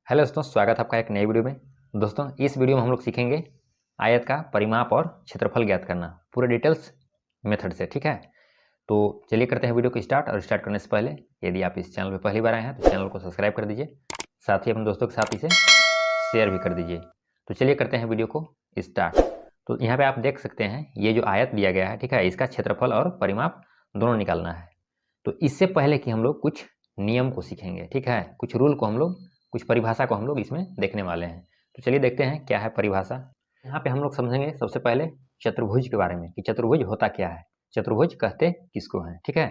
Hello दोस्तों, स्वागत है आपका एक नई वीडियो में। दोस्तों, इस वीडियो में हम लोग सीखेंगे आयत का परिमाप और क्षेत्रफल ज्ञात करना पूरे डिटेल्स मेथड से। ठीक है, तो चलिए करते हैं वीडियो को स्टार्ट। और स्टार्ट करने से पहले यदि आप इस चैनल पर पहली बार आए हैं तो चैनल को सब्सक्राइब कर दीजिए, साथ ही अपने दोस्तों के साथ इसे शेयर भी कर दीजिए। तो चलिए करते हैं वीडियो को स्टार्ट। तो यहाँ पर आप देख सकते हैं ये जो आयत दिया गया है, ठीक है, इसका क्षेत्रफल और परिमाप दोनों निकालना है। तो इससे पहले कि हम लोग कुछ नियम को सीखेंगे, ठीक है, कुछ रूल को हम लोग, कुछ परिभाषा को हम लोग इसमें देखने वाले हैं। तो चलिए देखते हैं क्या है परिभाषा। यहाँ पे हम लोग समझेंगे सबसे पहले चतुर्भुज के बारे में कि चतुर्भुज होता क्या है, चतुर्भुज कहते किसको हैं, ठीक है,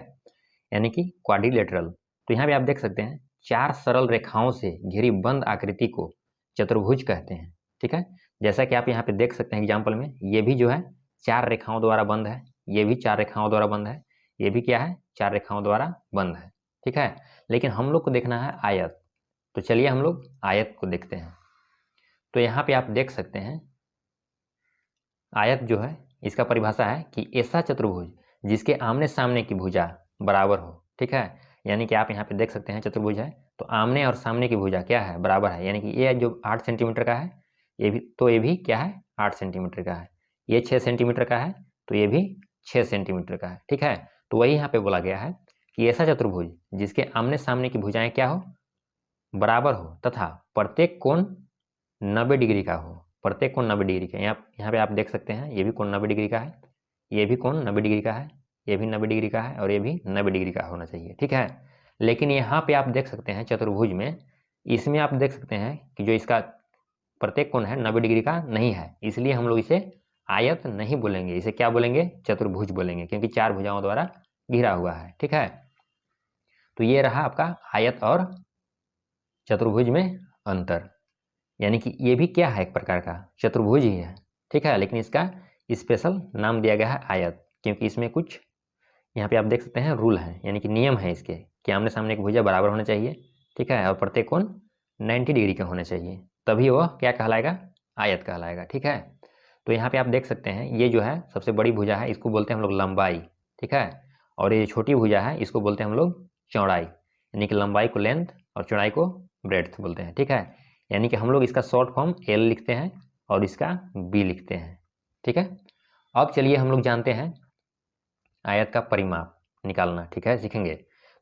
यानी कि क्वाड्रिलेटरल। तो यहाँ पे आप देख सकते हैं चार सरल रेखाओं से घिरी बंद आकृति को चतुर्भुज कहते हैं। ठीक है, जैसा कि आप यहाँ पे देख सकते हैं एग्जाम्पल में, ये भी जो है चार रेखाओं द्वारा बंद है, ये भी चार रेखाओं द्वारा बंद है, ये भी क्या है, चार रेखाओं द्वारा बंद है। ठीक है, लेकिन हम लोग को देखना है आयत। तो चलिए हम लोग आयत को देखते हैं। तो यहाँ पे आप देख सकते हैं आयत जो है इसका परिभाषा है कि ऐसा चतुर्भुज जिसके आमने सामने की भुजा बराबर हो। ठीक है, यानी कि आप यहाँ पे देख सकते हैं चतुर्भुज है तो आमने और सामने की भुजा क्या है, बराबर है। यानी कि ये जो 8 सेंटीमीटर का है ये भी क्या है, 8 सेंटीमीटर का है। ये 6 सेंटीमीटर का है तो ये भी 6 सेंटीमीटर का है। ठीक है, तो वही यहाँ पे बोला गया है कि ऐसा चतुर्भुज जिसके आमने सामने की भुजाएं क्या हो, बराबर हो, तथा प्रत्येक कोण 90 डिग्री का हो। प्रत्येक कोण 90 डिग्री का। यहाँ पे आप देख सकते हैं ये भी कोण 90 डिग्री का है, ये भी कोण 90 डिग्री का है, ये भी 90 डिग्री का है और ये भी 90 डिग्री का होना चाहिए। ठीक है, लेकिन यहाँ पे आप देख सकते हैं चतुर्भुज में, इसमें आप देख सकते हैं कि जो इसका प्रत्येक कोण है 90 डिग्री का नहीं है, इसलिए हम लोग इसे आयत नहीं बोलेंगे, इसे क्या बोलेंगे, चतुर्भुज बोलेंगे, क्योंकि चार भुजाओं द्वारा घिरा हुआ है। ठीक है, तो ये रहा आपका आयत और चतुर्भुज में अंतर। यानी कि ये भी क्या है, एक प्रकार का चतुर्भुज ही है। ठीक है, लेकिन इसका स्पेशल नाम दिया गया है आयत, क्योंकि इसमें कुछ यहाँ पे आप देख सकते हैं रूल है, यानी कि नियम है इसके कि आमने सामने की भुजा बराबर होना चाहिए। ठीक है, और प्रत्येक कोण 90 डिग्री का होना चाहिए, तभी वह क्या कहलाएगा, आयत कहलाएगा। ठीक है, तो यहाँ पे आप देख सकते हैं ये जो है सबसे बड़ी भुजा है, इसको बोलते हैं हम लोग लंबाई। ठीक है, और ये छोटी भुजा है इसको बोलते हैं हम लोग चौड़ाई, यानी कि लंबाई को लेंथ और चौड़ाई को ब्रेड्थ बोलते हैं। ठीक है, यानी कि हम लोग इसका शॉर्ट फॉर्म एल लिखते हैं और इसका बी लिखते हैं। ठीक है, अब चलिए हम लोग जानते हैं आयत का परिमाप निकालना। ठीक है, सीखेंगे।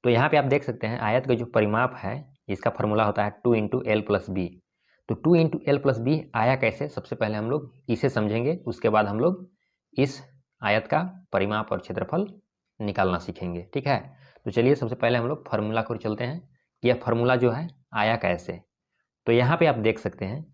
तो यहाँ पे आप देख सकते हैं आयत का जो परिमाप है इसका फॉर्मूला होता है 2 इंटू एल प्लस बी। तो 2 इंटू एल प्लस बी आया कैसे, सबसे पहले हम लोग इसे समझेंगे, उसके बाद हम लोग इस आयत का परिमाप और क्षेत्रफल निकालना सीखेंगे। ठीक है, तो चलिए सबसे पहले हम लोग फार्मूला को चलते हैं कि यह फार्मूला जो है आया कैसे। तो यहाँ पे आप देख सकते हैं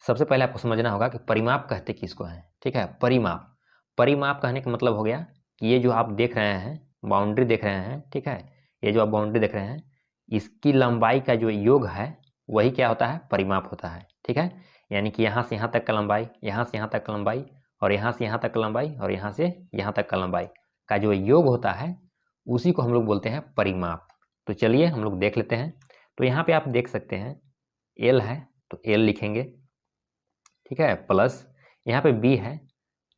सबसे पहले आपको समझना होगा कि परिमाप कहते किसको हैं। ठीक है, परिमाप, परिमाप कहने का मतलब हो गया कि ये जो आप देख रहे हैं, बाउंड्री देख रहे हैं, ठीक है, ये जो आप बाउंड्री देख रहे हैं इसकी लंबाई का जो योग है वही क्या होता है, परिमाप होता है। ठीक है, यानी कि यहाँ से यहाँ तक का लंबाई, यहाँ से यहाँ तक का लंबाई, और यहाँ से यहाँ तक का लंबाई, और यहाँ से यहाँ तक का लंबाई का जो योग होता है उसी को हम लोग बोलते हैं परिमाप। तो चलिए हम लोग देख लेते हैं। तो यहाँ पे आप देख सकते हैं एल है तो एल लिखेंगे, ठीक है, प्लस यहाँ पे बी है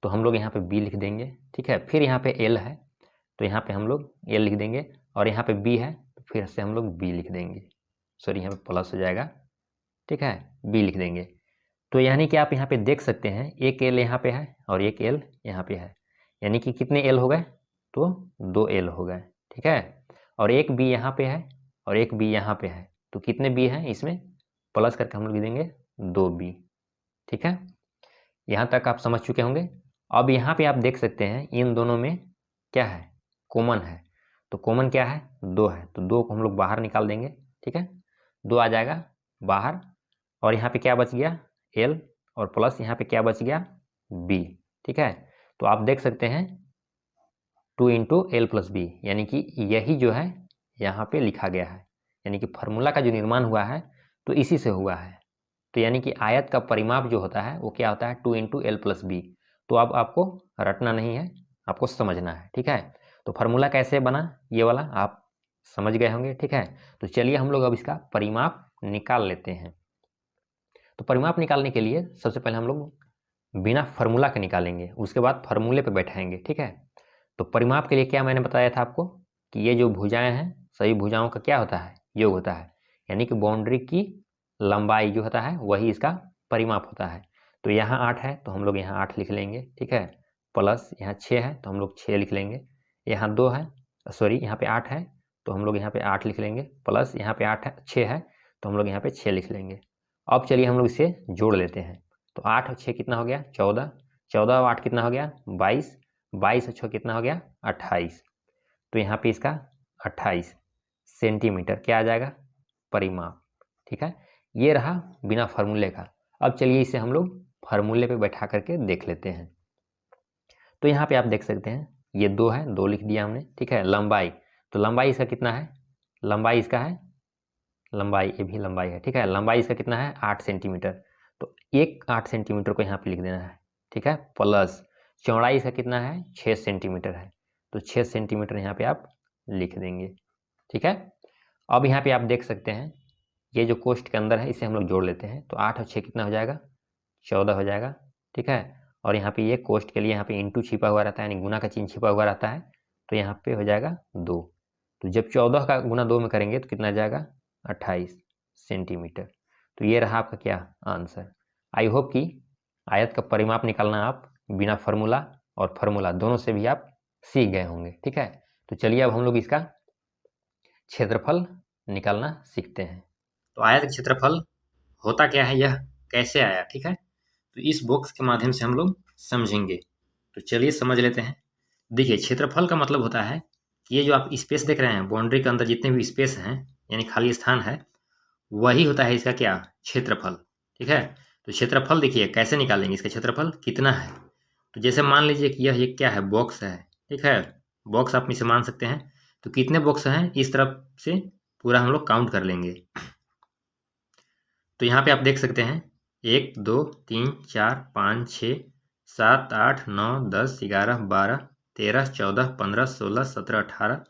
तो हम लोग यहाँ पे बी लिख देंगे। ठीक है, फिर यहाँ पे एल है तो यहाँ पे हम लोग एल लिख देंगे, और यहाँ पे बी है तो फिर से हम लोग बी लिख देंगे, सॉरी यहाँ पे प्लस हो जाएगा। ठीक है, बी लिख देंगे। तो यानी कि आप यहाँ पे देख सकते हैं एक एल यहाँ पे है और एक एल यहाँ पे है, यानी कि कितने एल हो गए, तो 2 एल हो गए। ठीक है, और एक बी यहाँ पे है और एक बी यहाँ पे है, तो कितने बी हैं इसमें, प्लस करके हम लोग लिख देंगे 2 बी। ठीक है, यहाँ तक आप समझ चुके होंगे। अब यहाँ पे आप देख सकते हैं इन दोनों में क्या है, कॉमन है। तो कॉमन क्या है, 2 है, तो 2 को हम लोग बाहर निकाल देंगे। ठीक है, 2 आ जाएगा बाहर, और यहाँ पे क्या बच गया, एल, और प्लस यहाँ पे क्या बच गया, बी। ठीक है, तो आप देख सकते हैं 2 इंटू एल प्लस बी, यानी कि यही जो है यहाँ पे लिखा गया है, यानी कि फार्मूला का जो निर्माण हुआ है तो इसी से हुआ है। तो यानी कि आयत का परिमाप जो होता है वो क्या होता है, 2 इंटू एल प्लस बी। तो अब आपको रटना नहीं है, आपको समझना है। ठीक है, तो फार्मूला कैसे बना ये वाला आप समझ गए होंगे। ठीक है, तो चलिए हम लोग अब इसका परिमाप निकाल लेते हैं। तो परिमाप निकालने के लिए सबसे पहले हम लोग बिना फार्मूला के निकालेंगे, उसके बाद फार्मूले पे बैठाएंगे। ठीक है, तो परिमाप के लिए क्या मैंने बताया था आपको कि ये जो भुजाएं हैं सभी भुजाओं का क्या होता है, योग होता है, यानी कि बाउंड्री की लंबाई जो होता है वही इसका परिमाप होता है। तो यहाँ 8 है तो हम लोग यहाँ 8 लिख लेंगे, ठीक है, प्लस यहाँ 6 है तो हम लोग 6 लिख लेंगे, यहाँ 2 है, सॉरी यहाँ पे 8 है तो हम लोग यहाँ पे 8 लिख लेंगे, प्लस यहाँ पे 8 है 6 है तो हम लोग यहाँ पे 6 लिख लेंगे। अब चलिए हम लोग इसे जोड़ लेते हैं। तो 8 और 6 कितना हो गया 14, 14 और 8 कितना हो गया 22, 22 और 6 कितना हो गया 28। तो यहाँ पे इसका 28 सेंटीमीटर क्या आ जाएगा परिमाप, ठीक है। ये रहा बिना फार्मूले का। अब चलिए इसे हम लोग फार्मूले पे बैठा करके देख लेते हैं। तो यहाँ पे आप देख सकते हैं ये 2 है, 2 लिख दिया हमने, ठीक है। लंबाई, तो लंबाई इसका कितना है, लंबाई इसका है, लंबाई ये भी लंबाई है, ठीक है। लंबाई इसका कितना है 8 सेंटीमीटर, तो एक 8 सेंटीमीटर को यहाँ पे लिख देना है, ठीक है। प्लस चौड़ाई इसका कितना है 6 सेंटीमीटर है, तो 6 सेंटीमीटर यहाँ पे आप लिख देंगे, ठीक है। अब यहाँ पे आप देख सकते हैं ये जो कोष्ठ के अंदर है इसे हम लोग जोड़ लेते हैं। तो 8 और 6 कितना हो जाएगा 14 हो जाएगा, ठीक है। और यहाँ पे ये कोष्ठ के लिए यहाँ पे इंटू छिपा हुआ रहता है, यानी गुना का चिन्ह छिपा हुआ रहता है, तो यहाँ पे हो जाएगा 2। तो जब 14 का गुना 2 में करेंगे तो कितना जाएगा 28 सेंटीमीटर। तो ये रहा आपका क्या आंसर। आई होप कि आयत का परिमाप निकालना आप बिना फार्मूला और फार्मूला दोनों से भी आप सीख गए होंगे, ठीक है। तो चलिए अब हम लोग इसका क्षेत्रफल निकालना सीखते हैं। तो आयत का क्षेत्रफल होता क्या है, यह कैसे आया, ठीक है। तो इस बॉक्स के माध्यम से हम लोग समझेंगे। तो चलिए समझ लेते हैं। देखिए क्षेत्रफल का मतलब होता है कि ये जो आप स्पेस देख रहे हैं, बाउंड्री के अंदर जितने भी स्पेस हैं यानी खाली स्थान है, वही होता है इसका क्या क्षेत्रफल, ठीक है। तो क्षेत्रफल देखिए कैसे निकालेंगे, इसका क्षेत्रफल कितना है। तो जैसे मान लीजिए कि यह क्या है बॉक्स है, ठीक है, बॉक्स आप इसे मान सकते हैं। तो कितने बॉक्स हैं इस तरफ से पूरा हम लोग काउंट कर लेंगे। तो यहाँ पे आप देख सकते हैं 1 2 3 4 5 6 7 8 9 10 11 12 13 14 15 16 17 18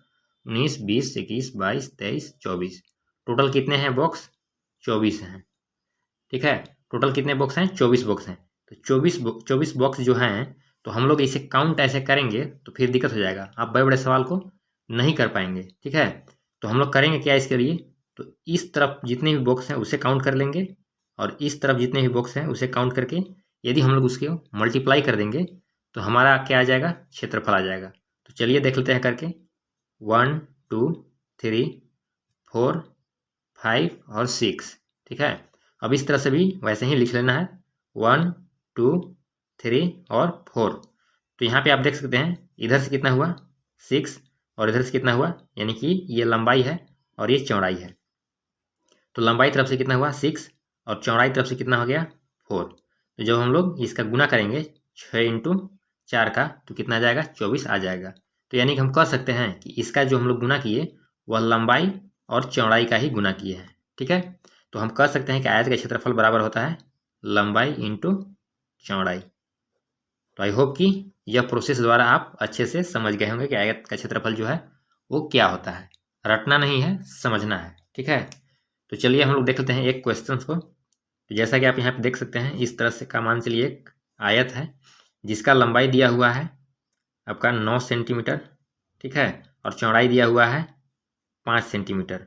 19 20 21 22 23 24। टोटल कितने हैं बॉक्स 24 हैं, ठीक है। टोटल कितने बॉक्स हैं 24 बॉक्स हैं। तो 24 बॉक्स जो हैं, तो हम लोग इसे काउंट ऐसे करेंगे तो फिर दिक्कत हो जाएगा, आप बड़े बड़े सवाल को नहीं कर पाएंगे, ठीक है। तो हम लोग करेंगे क्या इसके लिए, तो इस तरफ जितने भी बॉक्स हैं उसे काउंट कर लेंगे और इस तरफ जितने भी बॉक्स हैं उसे काउंट करके यदि हम लोग उसके मल्टीप्लाई कर देंगे तो हमारा क्या आ जाएगा क्षेत्रफल आ जाएगा। तो चलिए देख लेते हैं करके 1 2 3 4 5 और 6, ठीक है। अब इस तरह से भी वैसे ही लिख लेना है 1 2 3 और 4। तो यहाँ पे आप देख सकते हैं इधर से कितना हुआ 6 और इधर से कितना हुआ, यानी कि ये लंबाई है और ये चौड़ाई है। तो लंबाई तरफ से कितना हुआ 6 और चौड़ाई तरफ से कितना हो गया 4। तो जब हम लोग इसका गुना करेंगे 6 × 4 का तो कितना आ जाएगा 24 आ जाएगा। तो यानी कि हम कह सकते हैं कि इसका जो हम लोग गुना किए वह लंबाई और चौड़ाई का ही गुना किए हैं, ठीक है। तो हम कह सकते हैं कि आयत का क्षेत्रफल बराबर होता है लंबाई × चौड़ाई। तो आई होप कि यह प्रोसेस द्वारा आप अच्छे से समझ गए होंगे कि आयत का क्षेत्रफल जो है वो क्या होता है। रटना नहीं है, समझना है, ठीक है। तो चलिए हम लोग देख लेते हैं एक क्वेश्चन को। तो जैसा कि आप यहाँ पे देख सकते हैं इस तरह से का मान चलिए एक आयत है जिसका लंबाई दिया हुआ है आपका 9 सेंटीमीटर, ठीक है, और चौड़ाई दिया हुआ है 5 सेंटीमीटर।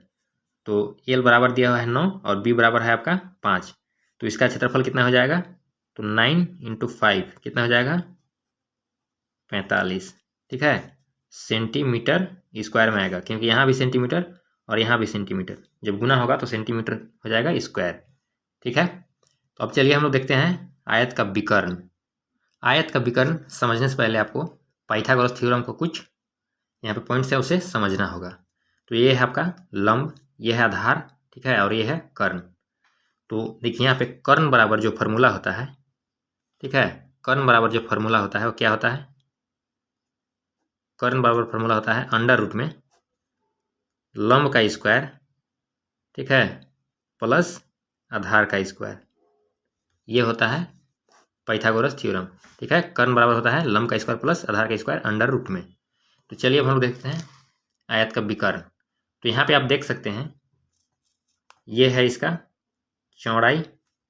तो एल बराबर दिया हुआ है 9 और बी बराबर है आपका 5। तो इसका क्षेत्रफल कितना हो जाएगा, तो 9 × 5 कितना हो जाएगा 45, ठीक है, सेंटीमीटर स्क्वायर में आएगा, क्योंकि यहाँ भी सेंटीमीटर और यहाँ भी सेंटीमीटर, जब गुना होगा तो सेंटीमीटर हो जाएगा स्क्वायर, ठीक है। तो अब चलिए हम लोग देखते हैं आयत का विकर्ण। आयत का विकर्ण समझने से पहले आपको पाइथागोरस थ्योरम को कुछ यहाँ पे पॉइंट्स है उसे समझना होगा। तो ये है आपका लंब, ये है आधार, ठीक है, और ये है कर्ण। तो देखिए यहाँ पे कर्ण बराबर जो फॉर्मूला होता है, ठीक है, कर्ण बराबर जो फॉर्मूला होता है वो क्या होता है, कर्ण बराबर फॉर्मूला होता है अंडर रूट में लंब का स्क्वायर, ठीक है, प्लस आधार का स्क्वायर। ये होता है पाइथागोरस थ्योरम, ठीक है। कर्ण बराबर होता है लंब का स्क्वायर प्लस आधार का स्क्वायर अंडर रूट में। तो चलिए अब हम लोग देखते हैं आयत का विकर्ण। तो यहाँ पे आप देख सकते हैं ये है इसका चौड़ाई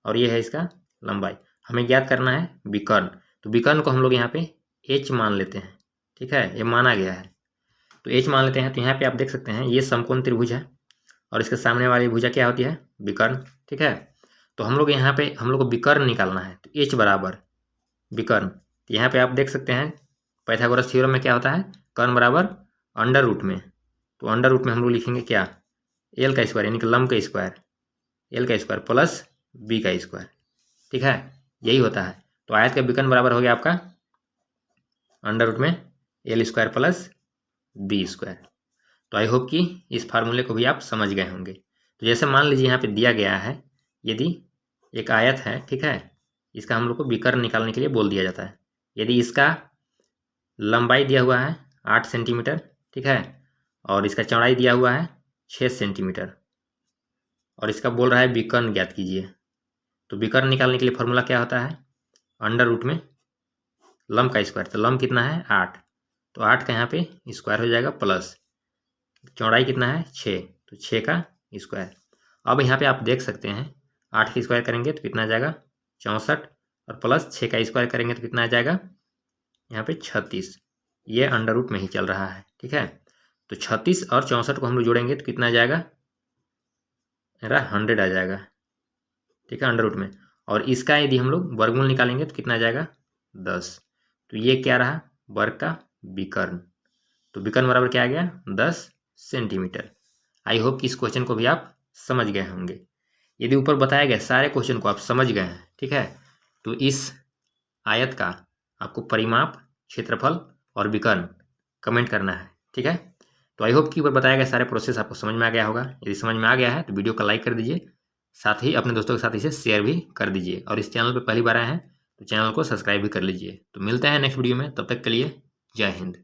और ये है इसका लंबाई। हमें ज्ञात करना है विकर्ण। तो विकर्ण को हम लोग यहाँ पे h मान लेते हैं, ठीक है, ये माना गया है। तो h मान लेते हैं। तो यहाँ पे आप देख सकते हैं ये समकोण त्रिभुज है और इसके सामने वाली भुजा क्या होती है, विकर्ण। ठीक है, तो हम लोग यहाँ पे हम लोग को विकर्ण निकालना है, तो h बराबर विकर्ण। तो यहाँ पे आप देख सकते हैं पाइथागोरस थ्योरम में क्या होता है, कर्ण बराबर अंडर रूट में। तो अंडर रूट में हम लोग लिखेंगे क्या, एल का स्क्वायर यानी कि लंब का स्क्वायर, एल का स्क्वायर प्लस बी का स्क्वायर। ठीक है, यही होता है। तो आयत का विकर्ण बराबर हो गया आपका अंडर रूट में L square plus B square. तो आई होप कि इस फार्मूले को भी आप समझ गए होंगे। तो जैसे मान लीजिए यहाँ पे दिया गया है, यदि एक आयत है, ठीक है, इसका हम लोग को विकर्ण निकालने के लिए बोल दिया जाता है। यदि इसका लंबाई दिया हुआ है 8 सेंटीमीटर, ठीक है, और इसका चौड़ाई दिया हुआ है 6 सेंटीमीटर, और इसका बोल रहा है विकर्ण ज्ञात कीजिए। तो विकर्ण निकालने के लिए फॉर्मूला क्या होता है, अंडर रूट में लंब का स्क्वायर। तो लंब कितना है 8, तो 8 का यहाँ पे स्क्वायर हो जाएगा प्लस चौड़ाई कितना है 6, तो 6 का स्क्वायर। अब यहाँ पे आप देख सकते हैं 8 का स्क्वायर करेंगे तो कितना आ जाएगा 64, और प्लस 6 का स्क्वायर करेंगे तो कितना आ जाएगा यहाँ पे 36। ये अंडर रूट में ही चल रहा है। ठीक है, तो 36 और 64 को हम लोग जोड़ेंगे तो कितना आ जाएगा, मेरा 100 आ जाएगा। ठीक है, अंडर रूट में। और इसका यदि हम लोग वर्गमूल निकालेंगे तो कितना आ जाएगा 10। तो ये क्या रहा, वर्ग का विकर्ण। तो विकर्ण बराबर क्या आ गया 10 सेंटीमीटर। आई होप कि इस क्वेश्चन को भी आप समझ गए होंगे। यदि ऊपर बताया गया सारे क्वेश्चन को आप समझ गए हैं, ठीक है, तो इस आयत का आपको परिमाप, क्षेत्रफल और विकर्ण कमेंट करना है। ठीक है, तो आई होप कि ऊपर बताया गया सारे प्रोसेस आपको समझ में आ गया होगा। यदि समझ में आ गया है तो वीडियो को लाइक कर दीजिए, साथ ही अपने दोस्तों के साथ इसे शेयर भी कर दीजिए, और इस चैनल पर पहली बार आए हैं तो चैनल को सब्सक्राइब भी कर लीजिए। तो मिलते हैं नेक्स्ट वीडियो में, तब तक के लिए जय हिंद।